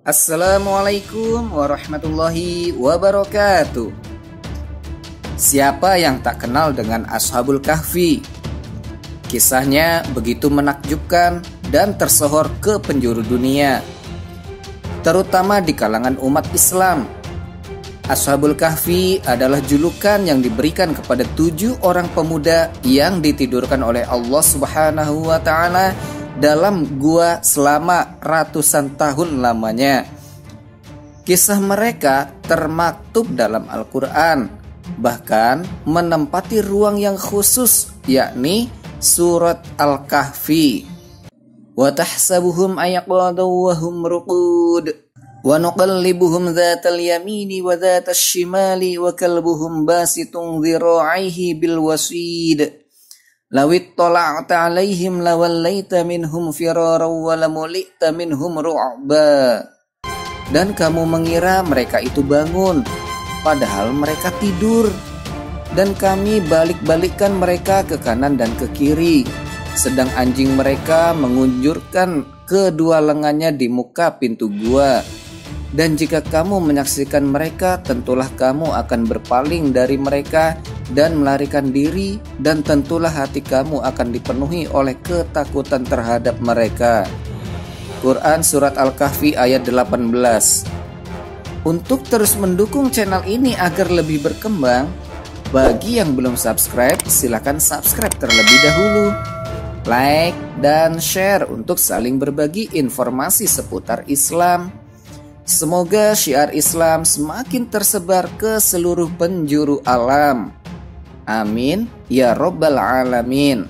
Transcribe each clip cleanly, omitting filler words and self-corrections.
Assalamualaikum warahmatullahi wabarakatuh. Siapa yang tak kenal dengan Ashabul Kahfi? Kisahnya begitu menakjubkan dan tersohor ke penjuru dunia, terutama di kalangan umat Islam. Ashabul Kahfi adalah julukan yang diberikan kepada 7 orang pemuda yang ditidurkan oleh Allah Subhanahu wa Ta'ala dalam gua selama ratusan tahun lamanya. Kisah mereka termaktub dalam Al-Quran, bahkan menempati ruang yang khusus, yakni surat Al-Kahfi. Wa tahsabuhum ayaqladu wa hum ruqud wa nuqallibuhum dhatal yamini wa dhatal shimali wa kalbuhum basitun dhira'ihi bil wasid. Lawit tola'ta alaihim lawallaita minhum firara wa lamulita minhum ru'ba. Dan kamu mengira mereka itu bangun, padahal mereka tidur. Dan kami balik-balikkan mereka ke kanan dan ke kiri, sedang anjing mereka mengunjurkan kedua lengannya di muka pintu gua. Dan jika kamu menyaksikan mereka, tentulah kamu akan berpaling dari mereka dan melarikan diri, dan tentulah hati kamu akan dipenuhi oleh ketakutan terhadap mereka. Quran Surat Al-Kahfi ayat 18. Untuk terus mendukung channel ini agar lebih berkembang, bagi yang belum subscribe, silakan subscribe terlebih dahulu, like dan share untuk saling berbagi informasi seputar Islam. Semoga syiar Islam semakin tersebar ke seluruh penjuru alam. Amin ya Rabbal Alamin.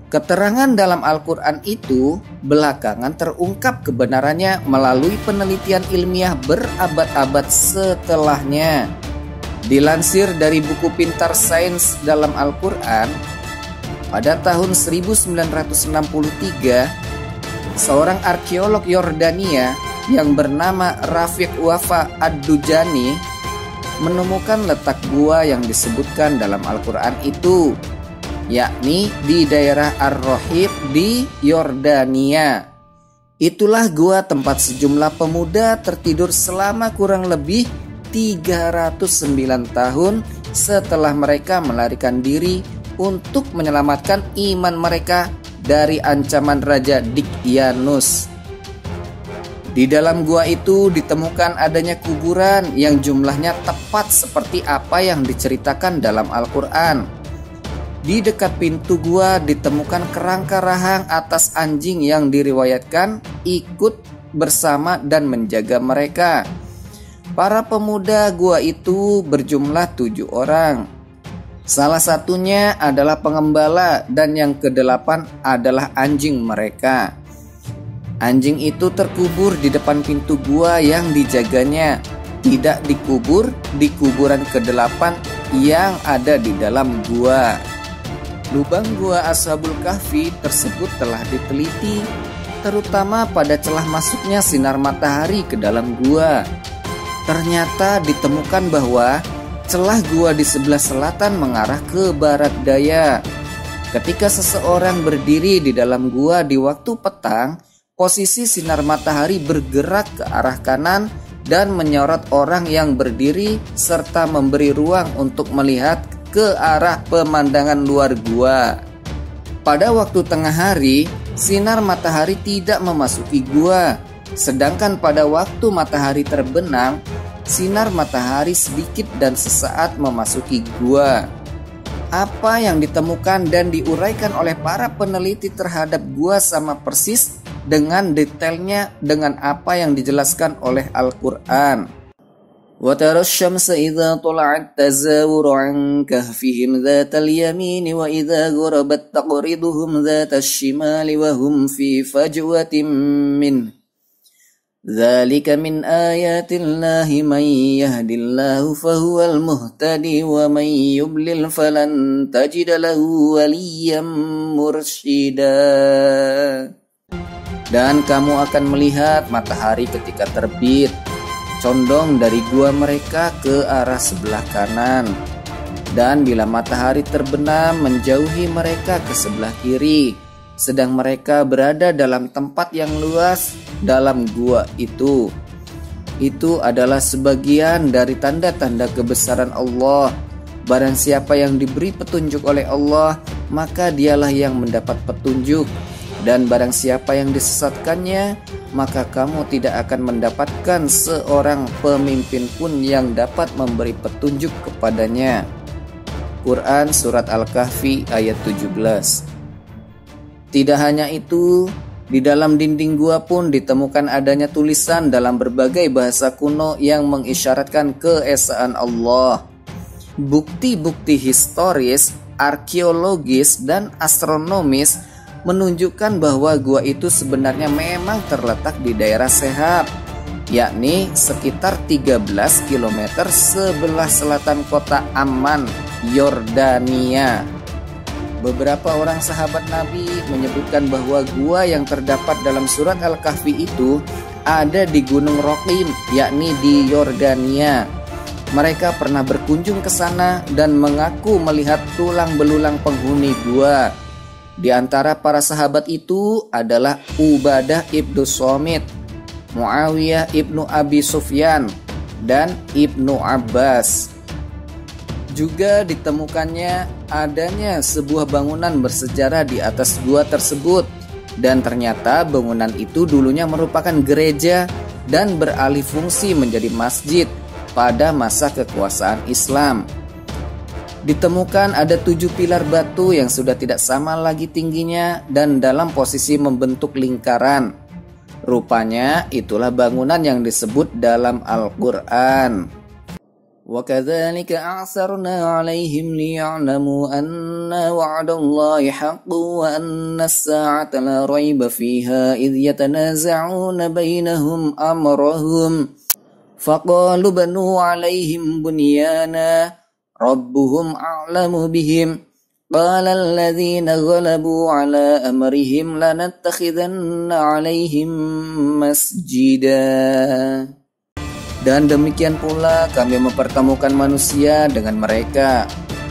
Keterangan dalam Al-Quran itu belakangan terungkap kebenarannya melalui penelitian ilmiah berabad-abad setelahnya. Dilansir dari buku Pintar Sains dalam Al-Quran, pada tahun 1963, seorang arkeolog Yordania yang bernama Rafiq Wafa Ad-Dujani menemukan letak gua yang disebutkan dalam Al-Quran itu, yakni di daerah Ar-Rohib di Yordania. Itulah gua tempat sejumlah pemuda tertidur selama kurang lebih 309 tahun setelah mereka melarikan diri untuk menyelamatkan iman mereka dari ancaman Raja Dicyanus. Di dalam gua itu ditemukan adanya kuburan yang jumlahnya tepat seperti apa yang diceritakan dalam Al-Quran. Di dekat pintu gua ditemukan kerangka rahang atas anjing yang diriwayatkan ikut bersama dan menjaga mereka. Para pemuda gua itu berjumlah 7 orang. Salah satunya adalah pengembala dan yang ke-8 adalah anjing mereka. Anjing itu terkubur di depan pintu gua yang dijaganya, tidak dikubur di kuburan ke-8 yang ada di dalam gua. Lubang gua Ashabul Kahfi tersebut telah diteliti, terutama pada celah masuknya sinar matahari ke dalam gua. Ternyata ditemukan bahwa celah gua di sebelah selatan mengarah ke barat daya. Ketika seseorang berdiri di dalam gua di waktu petang, posisi sinar matahari bergerak ke arah kanan dan menyorot orang yang berdiri serta memberi ruang untuk melihat ke arah pemandangan luar gua. Pada waktu tengah hari, sinar matahari tidak memasuki gua, sedangkan pada waktu matahari terbenam, sinar matahari sedikit dan sesaat memasuki gua. Apa yang ditemukan dan diuraikan oleh para peneliti terhadap gua sama persis dengan detailnya dengan apa yang dijelaskan oleh Al-Quran. Wa taras syamsa idza tala'at tazawuru 'an kahfihim dhatal yamini wa idza gharabat taqriduhum dhatal shimali wa hum fi fajwatin min. Dzalika min ayatillahi man yahdillahu fahuwal muhtadi wa man yudlil falan tajida lahu waliyyan mursyida. Dan kamu akan melihat matahari ketika terbit, condong dari gua mereka ke arah sebelah kanan. Dan bila matahari terbenam menjauhi mereka ke sebelah kiri. sedang mereka berada dalam tempat yang luas dalam gua itu. Itu adalah sebagian dari tanda-tanda kebesaran Allah. Barang siapa yang diberi petunjuk oleh Allah, maka dialah yang mendapat petunjuk. Dan barang siapa yang disesatkannya, maka kamu tidak akan mendapatkan seorang pemimpin pun yang dapat memberi petunjuk kepadanya. Quran Surat Al-Kahfi ayat 17. Tidak hanya itu, di dalam dinding gua pun ditemukan adanya tulisan dalam berbagai bahasa kuno yang mengisyaratkan keesaan Allah. Bukti-bukti historis, arkeologis, dan astronomis menunjukkan bahwa gua itu sebenarnya memang terletak di daerah Sehab, yakni sekitar 13 km sebelah selatan kota Amman, Yordania. Beberapa orang sahabat Nabi menyebutkan bahwa gua yang terdapat dalam surat Al-Kahfi itu ada di Gunung Roqim, yakni di Yordania. Mereka pernah berkunjung ke sana dan mengaku melihat tulang belulang penghuni gua. Di antara para sahabat itu adalah Ubadah ibnu Somit, Muawiyah ibnu Abi Sufyan, dan Ibnu Abbas. Juga ditemukannya adanya sebuah bangunan bersejarah di atas gua tersebut, dan ternyata bangunan itu dulunya merupakan gereja dan beralih fungsi menjadi masjid pada masa kekuasaan Islam. Ditemukan ada 7 pilar batu yang sudah tidak sama lagi tingginya dan dalam posisi membentuk lingkaran. Rupanya itulah bangunan yang disebut dalam Al-Quran. وَكَذَلِكَ أَعْثَرْنَا عَلَيْهِمْ لِيَعْلَمُوا أَنَّ وَعْدَ اللَّهِ حَقٌّ وَأَنَّ السَّاعَةَ لَا رَيْبَ فِيهَا إِذْ يَتَنَازَعُونَ بَيْنَهُمْ أَمْرَهُمْ فَقَالُوا بَنُوا عَلَيْهِمْ بُنْيَانًا رَبُّهُمْ أَعْلَمُ بِهِمْ قَالَ الَّذِينَ غَلَبُوا عَلَى أَمْرِهِمْ لَنَتَّخِذَنَّ عَلَيْهِمْ مَسْجِدًا. Dan demikian pula kami mempertemukan manusia dengan mereka,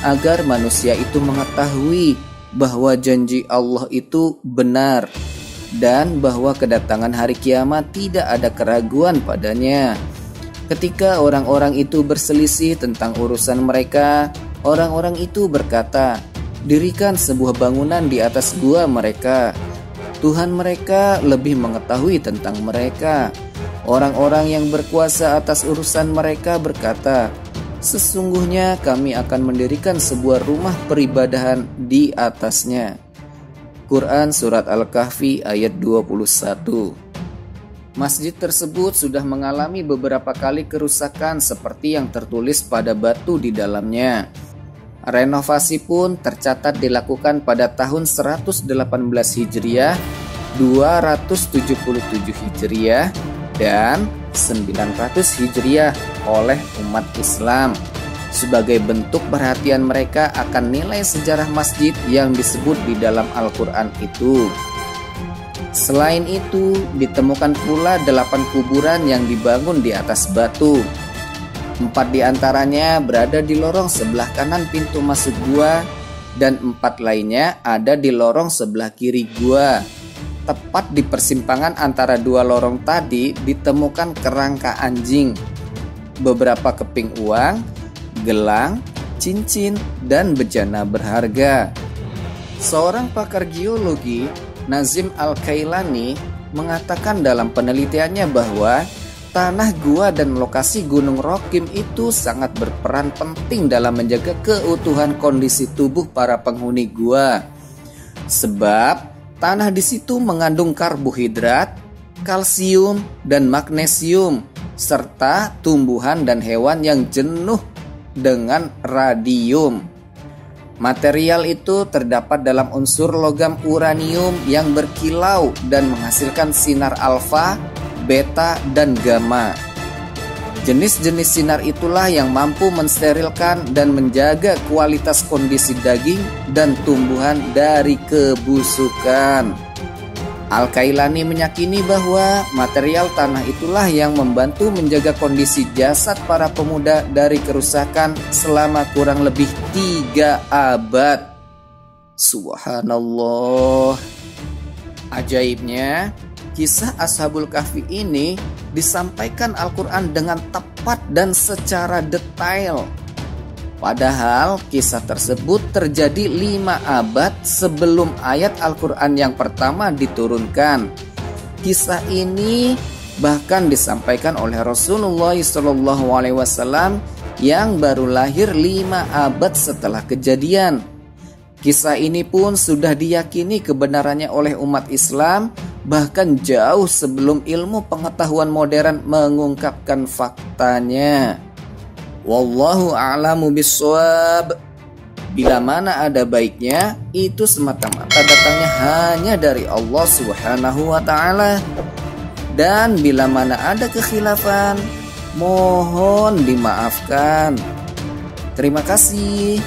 agar manusia itu mengetahui bahwa janji Allah itu benar, dan bahwa kedatangan hari kiamat tidak ada keraguan padanya. Ketika orang-orang itu berselisih tentang urusan mereka, orang-orang itu berkata, "Dirikan sebuah bangunan di atas gua mereka. Tuhan mereka lebih mengetahui tentang mereka." Orang-orang yang berkuasa atas urusan mereka berkata, "Sesungguhnya kami akan mendirikan sebuah rumah peribadahan di atasnya." Quran Surat Al-Kahfi ayat 21. Masjid tersebut sudah mengalami beberapa kali kerusakan seperti yang tertulis pada batu di dalamnya. Renovasi pun tercatat dilakukan pada tahun 118 Hijriah, 277 Hijriah, dan 900 Hijriah oleh umat Islam sebagai bentuk perhatian mereka akan nilai sejarah masjid yang disebut di dalam Al-Quran itu. Selain itu, ditemukan pula 8 kuburan yang dibangun di atas batu. 4 di antaranya berada di lorong sebelah kanan pintu masuk gua, dan 4 lainnya ada di lorong sebelah kiri gua. Tepat di persimpangan antara 2 lorong tadi ditemukan kerangka anjing, beberapa keping uang, gelang, cincin, dan bejana berharga. Seorang pakar geologi, Nazim Al-Kailani, mengatakan dalam penelitiannya bahwa tanah gua dan lokasi Gunung Roqim itu sangat berperan penting dalam menjaga keutuhan kondisi tubuh para penghuni gua. Sebab tanah di situ mengandung karbohidrat, kalsium, dan magnesium, serta tumbuhan dan hewan yang jenuh dengan radium. Material itu terdapat dalam unsur logam uranium yang berkilau dan menghasilkan sinar alfa, beta, dan gamma. Jenis-jenis sinar itulah yang mampu mensterilkan dan menjaga kualitas kondisi daging dan tumbuhan dari kebusukan. Al-Kailani meyakini bahwa material tanah itulah yang membantu menjaga kondisi jasad para pemuda dari kerusakan selama kurang lebih 3 abad. Subhanallah. Ajaibnya, kisah Ashabul Kahfi ini disampaikan Al-Quran dengan tepat dan secara detail. Padahal kisah tersebut terjadi 5 abad sebelum ayat Al-Quran yang pertama diturunkan. Kisah ini bahkan disampaikan oleh Rasulullah SAW yang baru lahir 5 abad setelah kejadian. Kisah ini pun sudah diyakini kebenarannya oleh umat Islam bahkan jauh sebelum ilmu pengetahuan modern mengungkapkan faktanya. Wallahu a'lamu bissawab. Bila mana ada baiknya, itu semata-mata datangnya hanya dari Allah Subhanahu wa ta'ala. Dan bila mana ada kekhilafan, mohon dimaafkan. Terima kasih.